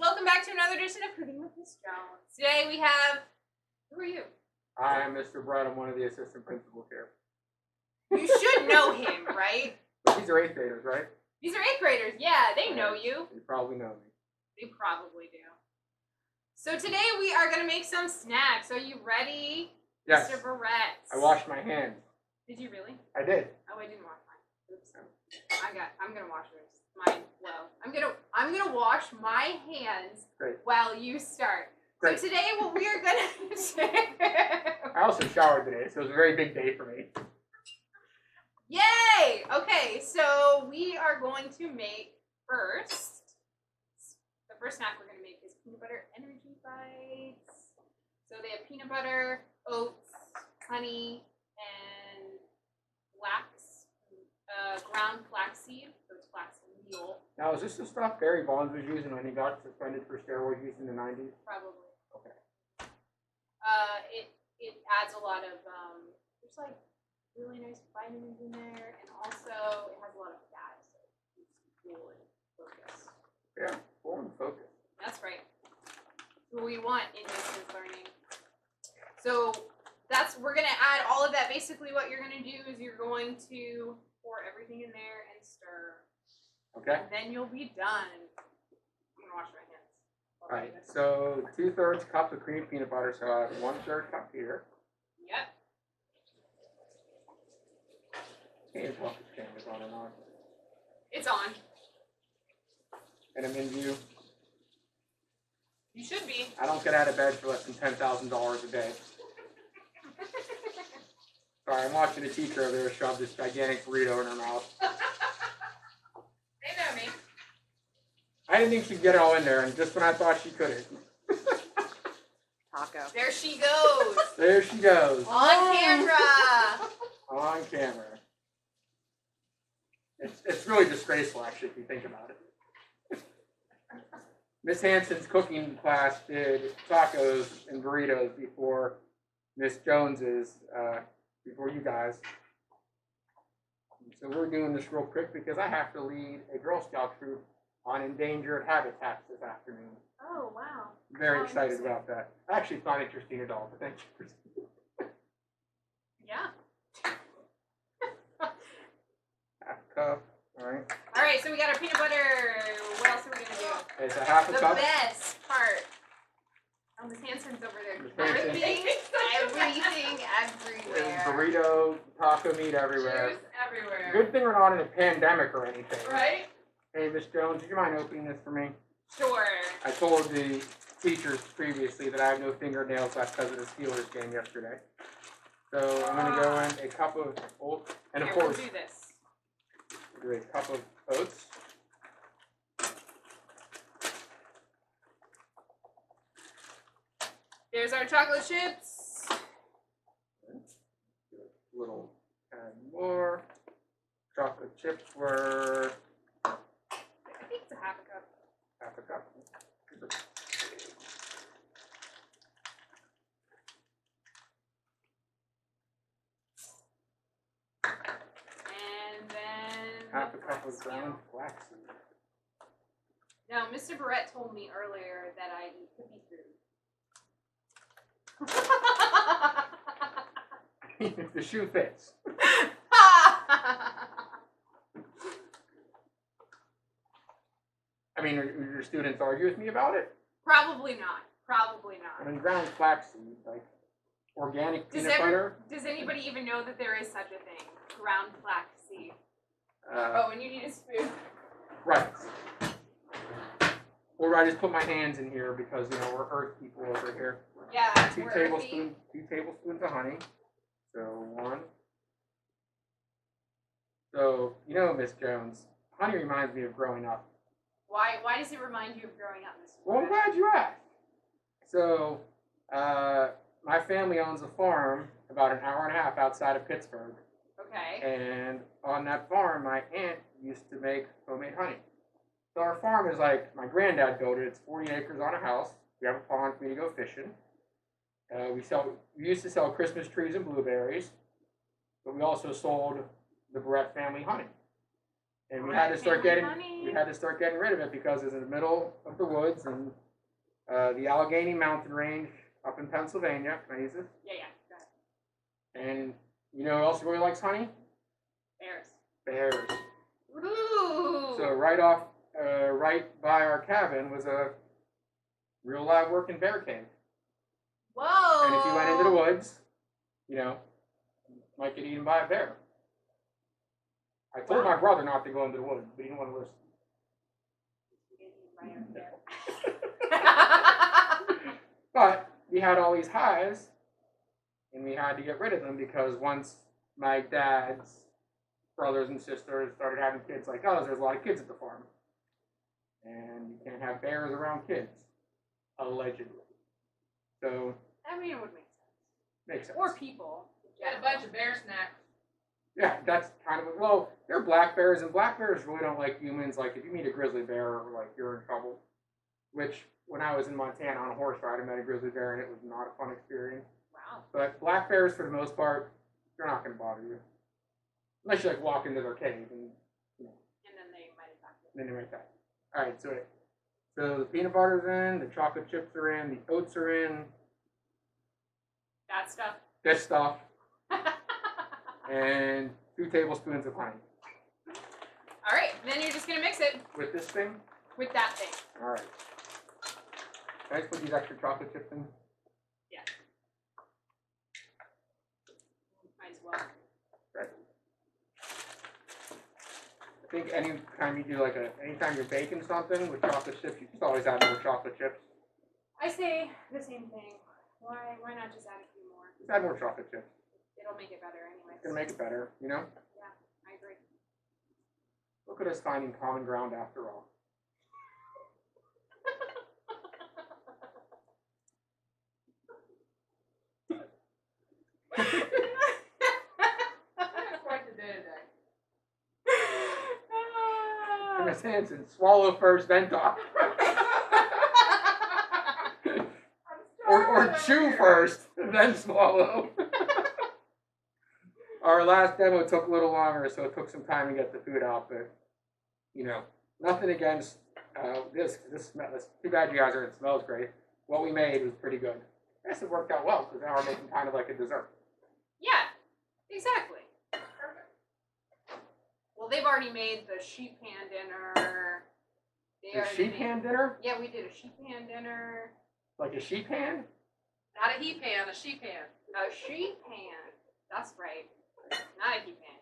welcome back to another edition of Cooking with Miss Jones. Today we have, who are you? I am Mr. Brett. I'm one of the assistant principals here. You should know him, right? These are 8th graders, right? These are 8th graders, yeah, they know you. You probably know me. They probably do. So today we are going to make some snacks. Are you ready, Yes. Mr. Barrett? I washed my hands. Did you really? I did. Oh, I didn't wash mine. Oops. I'm gonna wash yours. Mine. Well, I'm gonna wash my hands. Great. While you start. Great. So today, what we are gonna do. I also showered today, so it was a very big day for me. Yay! Okay, so we are going to make first. The first snack we're gonna make is peanut butter energy bites. So they have peanut butter, oats, honey, and ground flaxseed, so it's flaxseed meal. Now, is this the stuff Barry Bonds was using when he got suspended for steroid use in the 90s? Probably. Okay. It adds a lot of there's like really nice vitamins in there, and also it has a lot of fat, so it keeps you cool and focused. Yeah, cool and focused. That's right. That's what we want in distance learning. So we're gonna add all of that. Basically, what you're gonna do is you're going to pour everything in there and stir. Okay. And then you'll be done. I'm gonna wash my hands. All right. So 2/3 cup of cream peanut butter. So I have 1/3 cup here. Yep. Can't tell if this camera's on or not. It's on. And I'm in view. You should be. I don't get out of bed for less than $10,000 a day. Sorry, I'm watching a teacher over there shove this gigantic burrito in her mouth. They know me. I didn't think she'd get it all in there, and just when I thought she couldn't. Taco. There she goes. There she goes. On camera. On camera. It's really disgraceful, actually, if you think about it. Miss Hanson's cooking class did tacos and burritos before Miss Jones's, before you guys. So we're doing this real quick because I have to lead a Girl Scout troop on endangered habitats this afternoon. Oh, wow. Very excited about that. Actually, it's not interesting at all, but thank you for Yeah. half a cup. All right. All right, so we got our peanut butter. What else are we going to do? Okay, so half a The cup. best part. Oh, Miss Hanson's over there. Miss Hanson. Everything everywhere. Burrito, taco meat everywhere. Juice everywhere. Good thing we're not in a pandemic or anything. Right? Hey, Miss Jones, would you mind opening this for me? Sure. I told the teachers previously that I have no fingernails left because of the Steelers game yesterday. So I'm going to go in a cup of oats, and of Here, course, we'll do this. do a cup of oats. There's our chocolate chips. Do a little add more. Chocolate chips were I think it's a half a cup. half a cup. And then Half the a cup of flaxseed. ground flaxseed. Now, Mr. Barrett told me earlier that I eat cookie food. If the shoe fits. I mean, are your students argue with me about it? Probably not. Probably I not. mean, ground flaxseed, like organic peanut butter. Does anybody even know that there is such a thing? Ground flaxseed. Uh, Oh, and you need a spoon. Right. Or I just put my hands in here because, you know, we're earth people over here. Yeah, Two we're earthy. tablespoons of honey. So 1. So, you know, Miss Jones, honey reminds me of growing up. Why does it remind you of growing up, Mr. Well, I'm Barrett? glad you asked. So, my family owns a farm about an hour and a half outside of Pittsburgh. Okay. And on that farm, my aunt used to make homemade honey. So our farm is like, my granddad built it. It's 40 acres on a house. We have a pond for me to go fishing. We used to sell Christmas trees and blueberries, but we also sold the Barrett family honey. And we Alright, had to start family getting honey. rid of it because it's in the middle of the woods and the Allegheny Mountain Range up in Pennsylvania. Can I use this? Yeah. Go ahead. And you know who else really likes honey? Bears. Bears. Ooh. So right by our cabin was a real live working bear cave. Whoa. And if you went into the woods, you know, you might get eaten by a bear. I told my brother not to go into the woods, but he didn't want to listen. But we had all these hives, and we had to get rid of them because once my dad's brothers and sisters started having kids like us, there's a lot of kids at the farm. And you can't have bears around kids, allegedly. So, I mean, it would make sense. makes sense. Or people. Get a bunch of bear snacks. Yeah, that's kind of well. They're black bears, and black bears really don't like humans. Like if you meet a grizzly bear, like you're in trouble. Which when I was in Montana on a horse ride, I met a grizzly bear, and it was not a fun experience. Wow. But black bears, for the most part, they're not going to bother you, unless you like walk into their cave and you know, And then they might attack you. then they might die. All right, so the peanut butter's in, the chocolate chips are in, the oats are in, That stuff. this stuff, and 2 tablespoons of honey. All right. Then you're just gonna mix it With this thing, with that thing. all right. Can I just put these extra chocolate chips in? Might as well. Right. I think anytime you do anytime you're baking something with chocolate chips, you just always add more chocolate chips. I say the same thing. Why not just add a few more? Just add more chocolate chips. It'll make it better anyways. It's gonna make it better, you know? I agree. Look at us finding common ground after all. That's quite the day today. Miss Hanson, swallow first, then talk. or chew first, then swallow. Our last demo took a little longer, so it took some time to get the food out, but, you know, nothing against this. Too bad you guys are, it smells great. What we made was pretty good. I guess it worked out well, because now we're making kind of like a dessert. Yeah, exactly. Well, they've already made the sheep pan dinner. The sheep hand dinner? Yeah, we did a sheep pan dinner. Like a sheep hand? Not a heat pan, a sheep pan. A sheep pan. That's right. Not a heat pan.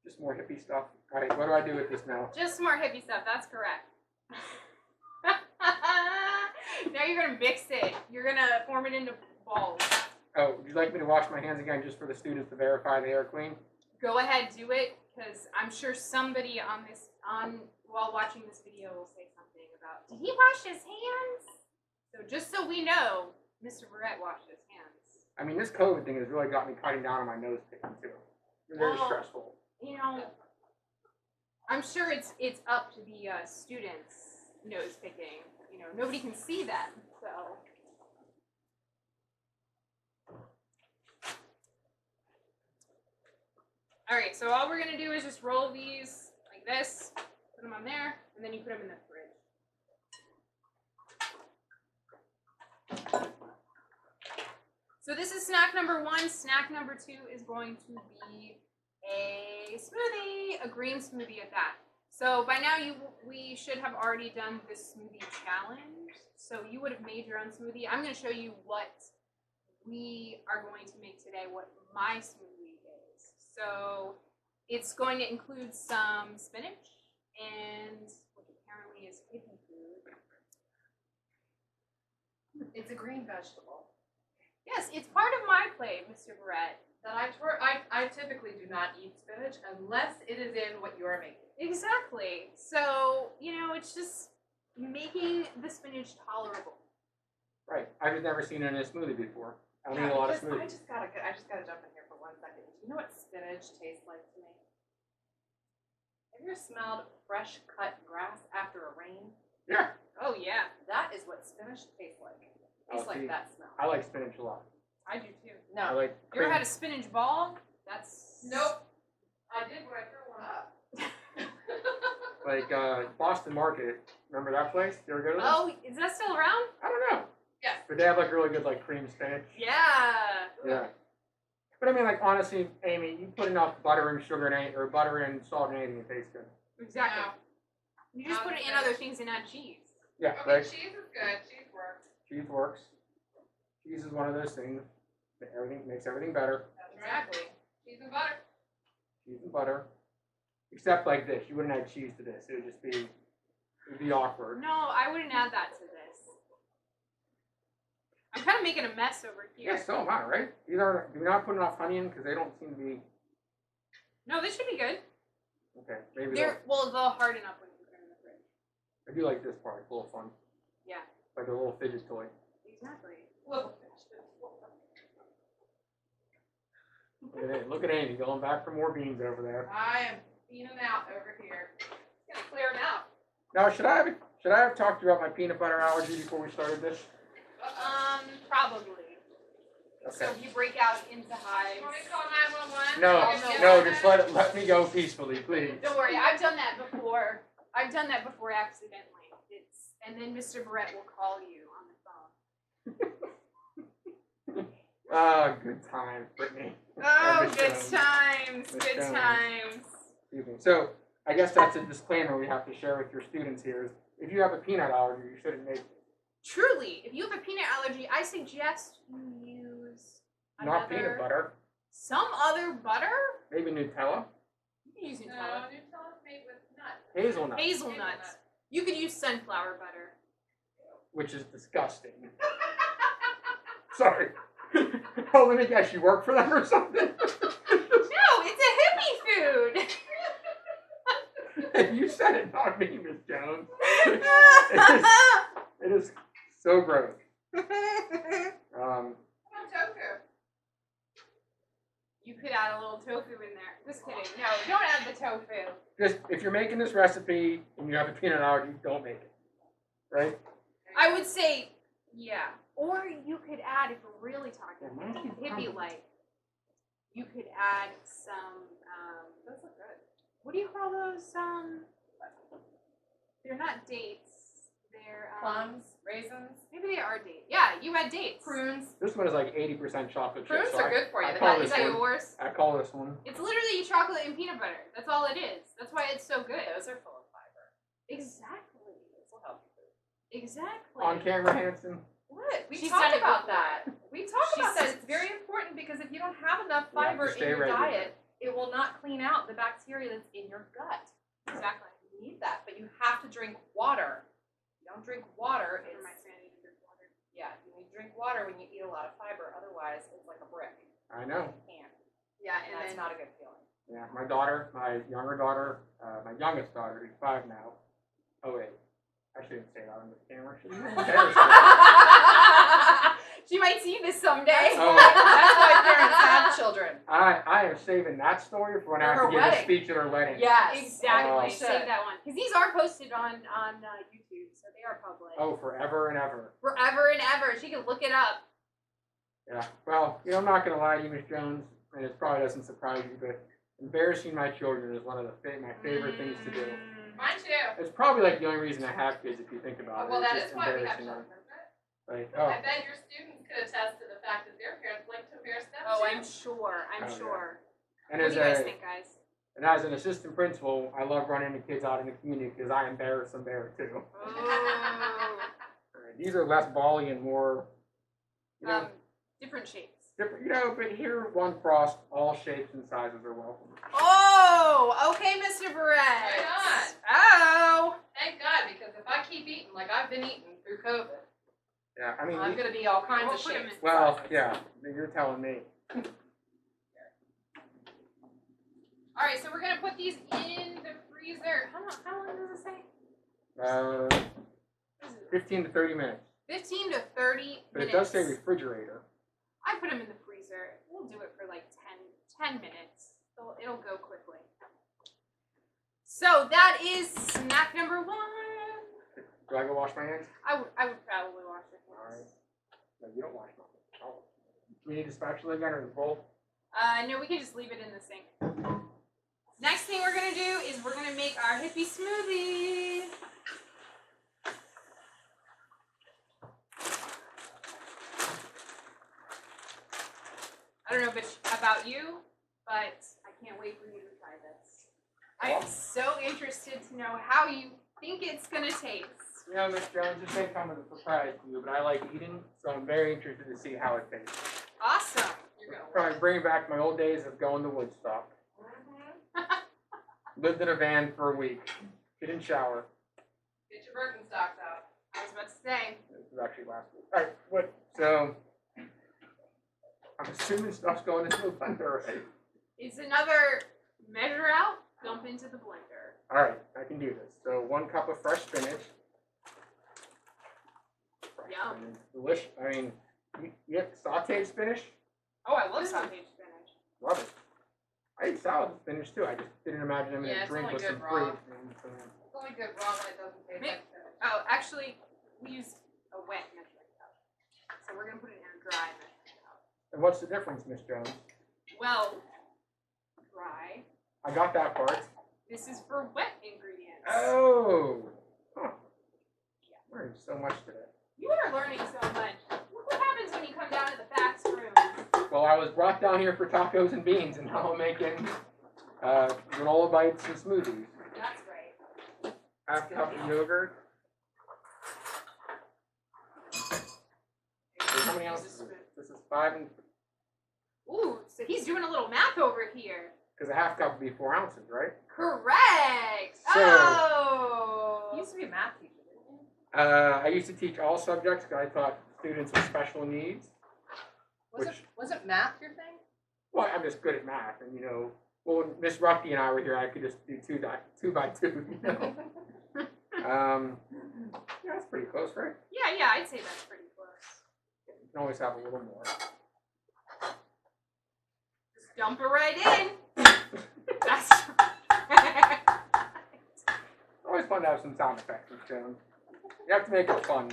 Just more hippie stuff. All right, what do I do with this now? Just more hippie stuff. That's correct. Now you're gonna mix it. You're gonna form it into balls. Oh, would you like me to wash my hands again just for the students to verify they are clean? Go ahead, do it, because I'm sure somebody while watching this video will say something about, did he wash his hands? So just so we know, Mr. Barrett washed his hands. I mean, this COVID thing has really got me cutting down on my nose picking too. It's very Well, stressful. You know, I'm sure it's up to the students' nose picking. You know, nobody can see them, so. All right, so all we're gonna do is just roll these like this, put them on there, and then you put them in the fridge. So this is snack number 1. Snack number 2 is going to be a smoothie, a green smoothie at that. So by now we should have already done this smoothie challenge. So you would have made your own smoothie. I'm going to show you what we are going to make today, what my smoothie is. So it's going to include some spinach and what apparently is hidden food. It's a green vegetable Yes, it's part of my plate, Mr. Barrett. that I typically do not eat spinach unless it is in what you are making. Exactly. So, you know, it's just making the spinach tolerable. Right. I've just never seen it in a smoothie before. I don't eat a lot of because smoothies. I just gotta jump in here for 1 second. Do you know what spinach tastes like to me? Have you ever smelled fresh cut grass after a rain? Yeah. Oh, yeah. That is what spinach tastes like. Tastes like see, that smell. I like spinach a lot. I do too. I No. like You ever cream. had a spinach ball? That's. Nope. I did when I threw one up. Like Boston Market. Remember that place? You ever go to this? Oh, is that still around? I don't know. Yes. But they have like really good like cream spinach. Yeah. Yeah. But I mean, like honestly, Amy, you put enough butter and sugar in it, or butter and salt in anything, it tastes good. Exactly. No. You just put it in other things and add cheese. Yeah, Okay, right. cheese is good. Cheese works. Cheese works. Cheese is one of those things that everything makes everything better. That's exactly. Cheese and butter. Cheese and butter. Except like this, you wouldn't add cheese to this. It would just be, it would be awkward. No, I wouldn't add that to this. I'm kind of making a mess over here. Yeah, so am I, right? These are. Do we not put enough honey in because they don't seem to be. No, this should be good. Okay, maybe They'll harden up when you put them in the fridge. I do like this part. It's a little fun. Yeah. Like a little fidget toy. Exactly. Little Look at Amy going back for more beans over there. I am beaning out over here. It's gonna clear them out. Now, should I have talked about my peanut butter allergy before we started this? Probably. So Okay. if you break out into You hives. want me to call 911? No, Or just let me go peacefully, please. Don't worry, I've done that before. I've done that before accidentally. And then Mr. Barrett will call you on the phone. Ah, good times, Brittany. Oh, Miss good Jones. times. Miss Good Jones. times. Excuse me. So, I guess that's a disclaimer we have to share with your students here. Is if you have a peanut allergy, you shouldn't make it. Truly, if you have a peanut allergy, I suggest you use Not peanut butter. some other butter. Maybe Nutella. You can use No, Nutella. Nutella's made with nuts. Hazelnut. Hazelnuts. You could use sunflower butter. Which is disgusting. Sorry. Oh, let me guess, you work for them or something? No, it's a hippie food. You said it, not me, Miss Jones. It is so gross. Tofu. You could add a little tofu in there. Just kidding. No, don't add the tofu. Just if you're making this recipe and you have a peanut allergy, don't make it. Right? I would say, yeah. Or you could add, if we're really talking Yeah, mine's too hippie like, you could add some, Those look good. what do you call those? They're not dates. They're, Plums, raisins, maybe they are dates. Yeah, you had dates. prunes. This one is like 80% chocolate chip. Prunes so are I- good for you. I They call got- Is this that one. yours? I call this one. It's literally chocolate and peanut butter. That's all it is. That's why it's so good. Those are full of fiber. Exactly. This will help you. Exactly. On camera, Hanson. What? We She's talked done it about before. that. We talked She about that. says- It's very important because if you don't have enough You have to fiber in stay your regular. diet, it will not clean out the bacteria that's in your gut. Exactly. You need that, but you have to drink water. If you don't drink water, It it's reminds me I need to drink water. yeah. You need to drink water when you eat a lot of fiber. Otherwise, it's like a brick. I know. You can't. Yeah, And that's not a good feeling. Yeah, my daughter, my younger daughter, my youngest daughter, who's 5 now. Oh wait, I shouldn't say that on this camera. She's embarrassing. She might see this someday. Oh. That's why parents have children. I am saving that story for when I For have to her give a wedding. speech at her wedding. Yes, Exactly. Oh. Save that one. Because these are posted on YouTube, so they are public. Oh, forever and ever. Forever and ever. She can look it up. Yeah. Well, I'm not gonna lie to you, Miss Jones, and it probably doesn't surprise you, but embarrassing my children is one of my favorite things to do. Mine too. It's probably like the only reason I have kids, if you think about it. Well, It's that just is why we have embarrassing children. them. isn't it? Like, I oh, bet your students could attest to the fact that their parents like to embarrass them Oh, too. I'm sure. I'm Oh, yeah. sure. and What as do you guys a think, guys? and as an assistant principal, I love running the kids out in the community because I embarrass them there too. Oh. These are less bally and more, you know, Different shapes. different. You know, but here one frost, all shapes and sizes are welcome. Oh, okay, Mr. Barrett. Right Oh. Thank God, because if I keep eating like I've been eating through COVID, Yeah, I mean, I'm gonna be all kinds We'll of put 'em shapes. in. well, yeah, you're telling me. All right, so we're gonna put these in the freezer. How long does it say? Uh, 15 to 30 minutes, 15 to 30 but it minutes. does say refrigerator. I put them in the freezer. We'll do it for like 10 minutes. It'll go quickly. So that is snack number 1. Do I go wash my hands? I would probably wash your All right. hands. No, you don't wash my hands. Oh. Do we need a spatula again or the bowl? No, we can just leave it in the sink. Next thing we're gonna do is we're gonna make our hippie smoothie. I don't know about you, but I can't wait for you to try this. I am so interested to know how you think it's gonna taste. You know, Miss Jones, this may come as a surprise to you, but I like eating, so I'm very interested to see how it tastes. Awesome. You're gonna Probably bring back my old days of going to Woodstock. Lived in a van for a week. Didn't shower. Get your Birkenstocks out. I was about to say. This was actually last week. Alright, what? So, I'm assuming stuff's going into the blender already. It's another measure out, dump into the blender. Alright, I can do this. So, 1 cup of fresh spinach. Yum. Delicious. I mean, you have sauteed spinach? Oh, I love sauteed spinach. Love it. I eat salad with spinach too. I just didn't imagine I'm Yeah, gonna it's drink only with good some raw. fruit. It's only good raw when it doesn't taste like spinach. Oh, actually, we use a wet measuring cup. So we're going to put it in a dry measuring cup. And what's the difference, Miss Jones? Well, dry. I got that part. This is for wet ingredients. Oh! Huh. Learned so much today. You are learning so much. Look what happens when you come down to the facts room. Well, I was brought down here for tacos and beans, and now I'm making granola bites and smoothies. That's right. Half cup of yogurt. How many ounces? is This is 5 and Ooh, so he's doing a little math over here. because a half cup would be 4 ounces, right? Correct. So- Oh. You used to be a math teacher, didn't you? I used to teach all subjects because I taught students with special needs. Wasn't math your thing? Well, I'm just good at math, and well, when Miss Ruffy and I were here, I could just do 2 by 2. Yeah, that's pretty close, right? Yeah, I'd say that's pretty close. You can always have a little more. Just dump it right in. That's It's always fun to have some sound effects, Miss Jones. You have to make it fun.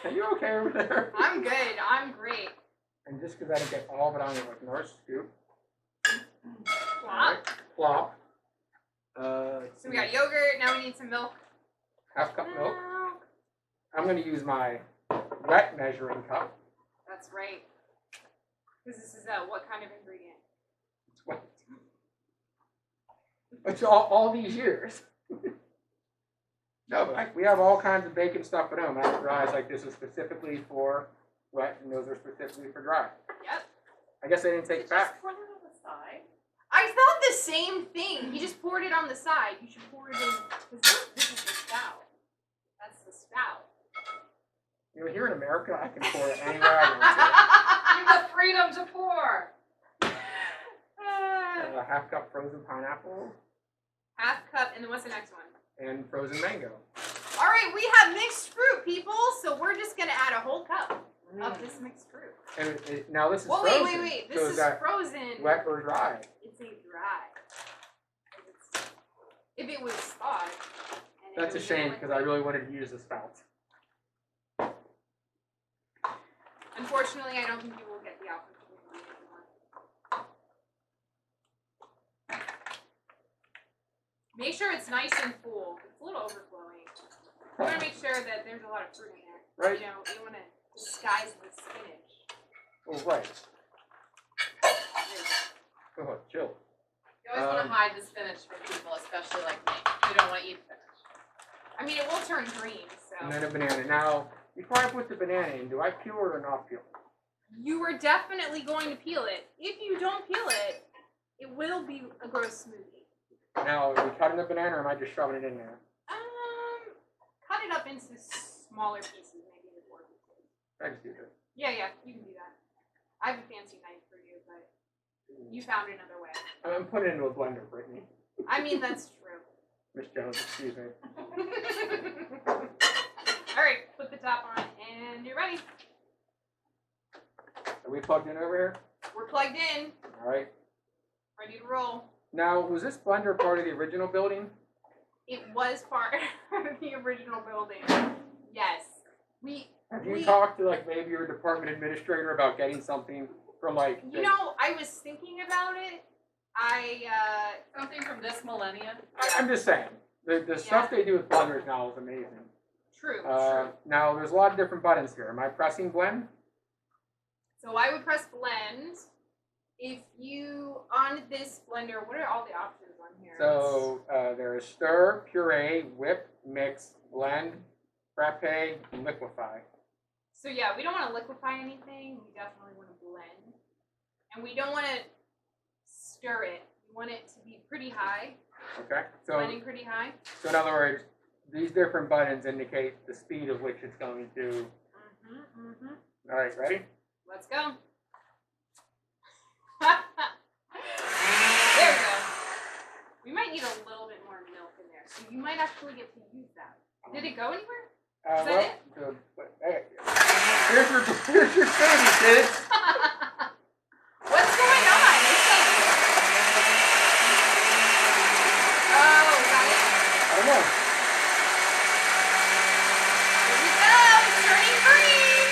Are you okay over there? I'm good. I'm great. And just because I didn't get all of it on it with another scoop. Plop. Alright, plop. So we got yogurt. Now we need some milk. half cup milk. I'm going to use my wet measuring cup. That's right. Because this is what kind of ingredient? It's wet. Which all these years. No, but we have all kinds of bacon stuff at home. I didn't realize this is specifically for wet, and those are specifically for dry. Yep. I guess I didn't take Just back. pour it on the side. I thought the same thing. He just poured it on the side. You should pour it in. Because this is the spout. That's the spout. Here in America, I can pour it anywhere I You have the freedom to pour. want to. A half cup frozen pineapple Half cup, and then what's the next one? and frozen mango. All right, we have mixed fruit, people. So we're just gonna add a whole cup of this mixed fruit. And now this is Well, frozen. wait. So This is that frozen. wet or dry? It's a dry. If it was thawed. and if That's it a was shame because I liquid. really wanted to use the spout. Unfortunately, I don't think you will get the opportunity anymore. Make sure it's nice and full. It's a little overflowing. You want to make sure that there's a lot of fruit in there. Right? You want to disguise the spinach. Oh, right. Go ahead, chill. You always want to hide the spinach from people, especially like me. You don't want to eat spinach. I mean, it will turn green, so. And then a banana. Now, before I put the banana in, do I peel it or not peel it? You are definitely going to peel it. If you don't peel it, it will be a gross smoothie. Now, are we cutting the banana or am I just shoving it in there? Cut it up into smaller pieces, maybe the 4 pieces. I just do this. Yeah, you can do that. I have a fancy knife for you, but you found another way. I'm putting it into a blender, Brittany. I mean, that's true. Miss Jones, excuse me. All right, put the top on, and you're ready. Are we plugged in over here? We're plugged in, All right. ready to roll. Now, was this blender part of the original building? It was part of the original building. Yes. Have you talked to maybe your department administrator about getting something for like. You know, I was thinking about it. Something from this millennium. I'm just saying the stuff they do with blenders now is amazing. True. Now there's a lot of different buttons here. Am I pressing blend? So I would press blend. If you, on this blender, what are all the options on here? So there is stir, puree, whip, mix, blend, frappe, and liquefy. So yeah, we don't want to liquefy anything. We definitely want to blend. And we don't want to stir it. We want it to be pretty high. Okay. Blending pretty high. So in other words, these different buttons indicate the speed of which it's going to. All right, ready? Let's go. There we go. We might need a little bit more milk in there, so you might actually get to use that. Did it go anywhere? Is that it? Here's your baby, kids. What's going on? Oh, got it? I don't know. Here we go. It's turning green.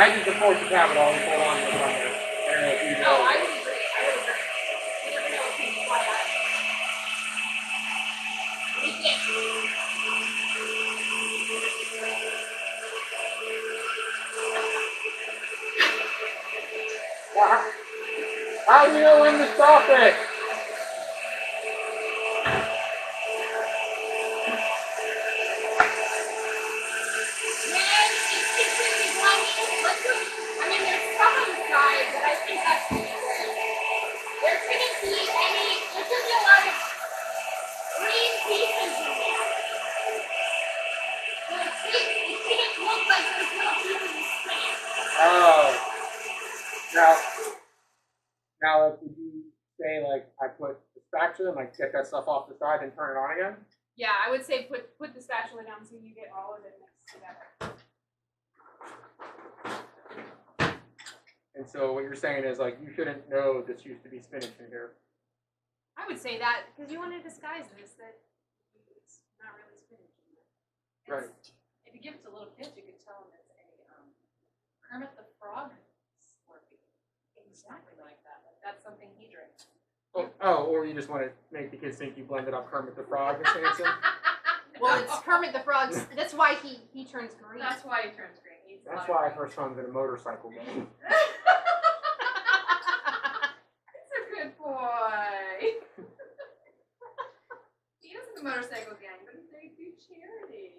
I just support the tab, but always hold on to the blender. I don't know if you know. No, I would agree. I would agree. You never know if you fly out. How do you know when to stop it? Oh. Now, would you say like I put the spatula and like get that stuff off the side and turn it on again? Yeah, I would say put the spatula down so you get all of it mixed together. And so what you're saying is like you shouldn't know this used to be spinach in here. I would say that because you want to disguise this that it's not really spinach in there. Right. If you give it to little kids, you could tell them it's a Kermit the Frog Slurpee. Exactly like that. Like that's something he drinks. Oh, or you just want to make the kids think you blended up Kermit the Frog, Miss Hanson? Well, it's Kermit the Frog. That's why he turns green. That's why he turns green. He eats a That's lot why I of first found it a motorcycle game. It's a good boy. He is in the motorcycle gang, but they do charity.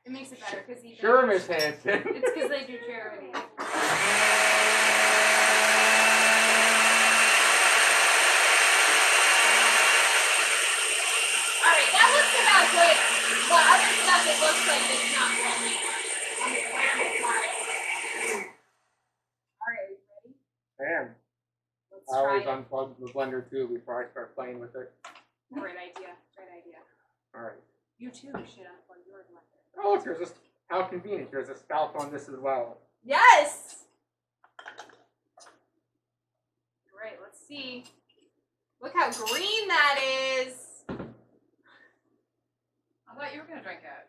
It makes it better because he. Sure, Miss Hanson. It's because they do charity. Alright, that looks about good. But other stuff, it looks like it's not blending. Alright, ready? I am. Let's I try always it. unplug the blender too before I start playing with it. Great idea. Great idea. Alright. You too should unplug your blender. Oh, look, there's a. How convenient. There's a spout on this as well. Yes! Great, let's see. Look how green that is. I thought you were going to drink it.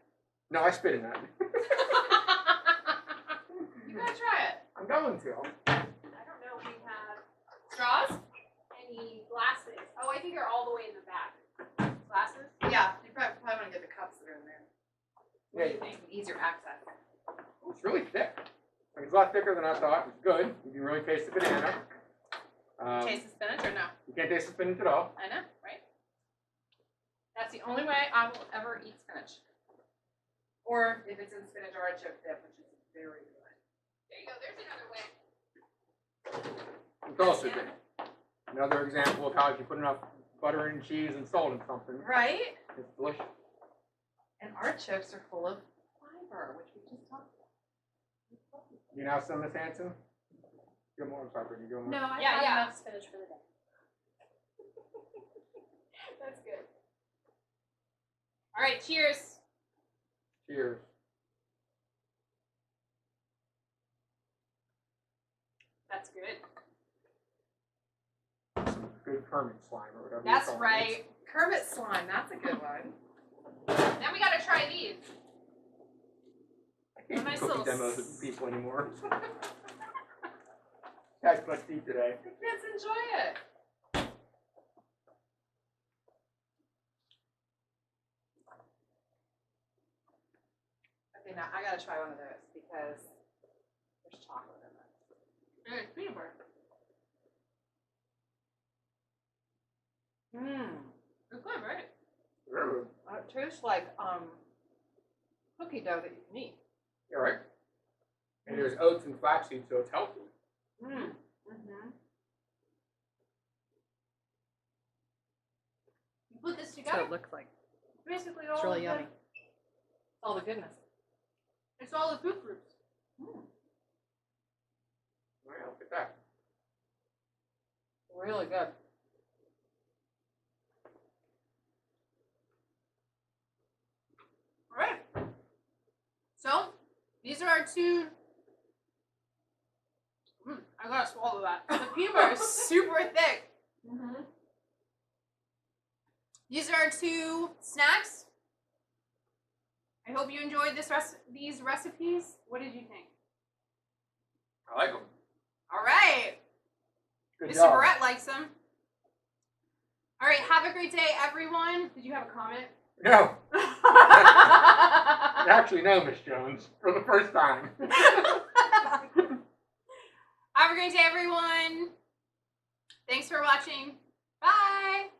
No, I spit in that. You got to try it. I'm going to. I don't know if we have Straws? any glasses. Oh, I think they're all the way in the back. Glasses? Yeah, you probably want to get the cups that are in there. What do Yeah, you think? Easier access. it's really thick. Like, it's a lot thicker than I thought. It's good. You can really taste the banana. Taste the spinach or no? You can't taste the spinach at all. I know, right? That's the only way I will ever eat spinach. Or if it's in spinach artichoke dip, which is very good. There you go, there's another way. It's also good. Another example of how if you put enough butter and cheese and salt in something, Right? it's delicious. And artichokes are full of fiber, which we just talked about. You now some, Miss Hanson? Go more. I'm sorry, Brittany. Go more. No, I Yeah, have yeah. enough spinach for the day. That's good. All right, cheers. Cheers. That's good. Some good Kermit slime or whatever. you That's call it. right. Kermit slime, that's a good one. Then we gotta try these. I can't Nice do cookie little demos with people anymore. Guys, much tea today. The kids enjoy it. Okay, now I gotta try one of those because there's chocolate in it. And it's peanut butter. Mmm. It's good, right? It tastes like cookie dough that you can eat. Yeah, right? And there's oats and flaxseed, so it's healthy. Mmm. Mm-hmm. You put this That's what together, it looks like. basically all It's really of yummy. All the goodness. It's all the food groups. Mm. Well, look at that. Really good. All right. So these are our two. I gotta swallow that. The peanut butter is super thick. Mm-hmm. These are our two snacks. I hope you enjoyed these recipes. What did you think? I like them. All right. Good Mr. job. Barrett likes them. All right. Have a great day, everyone. Did you have a comment? No. Actually, no, Miss Jones. For the first time. Have a great day, everyone. Thanks for watching. Bye.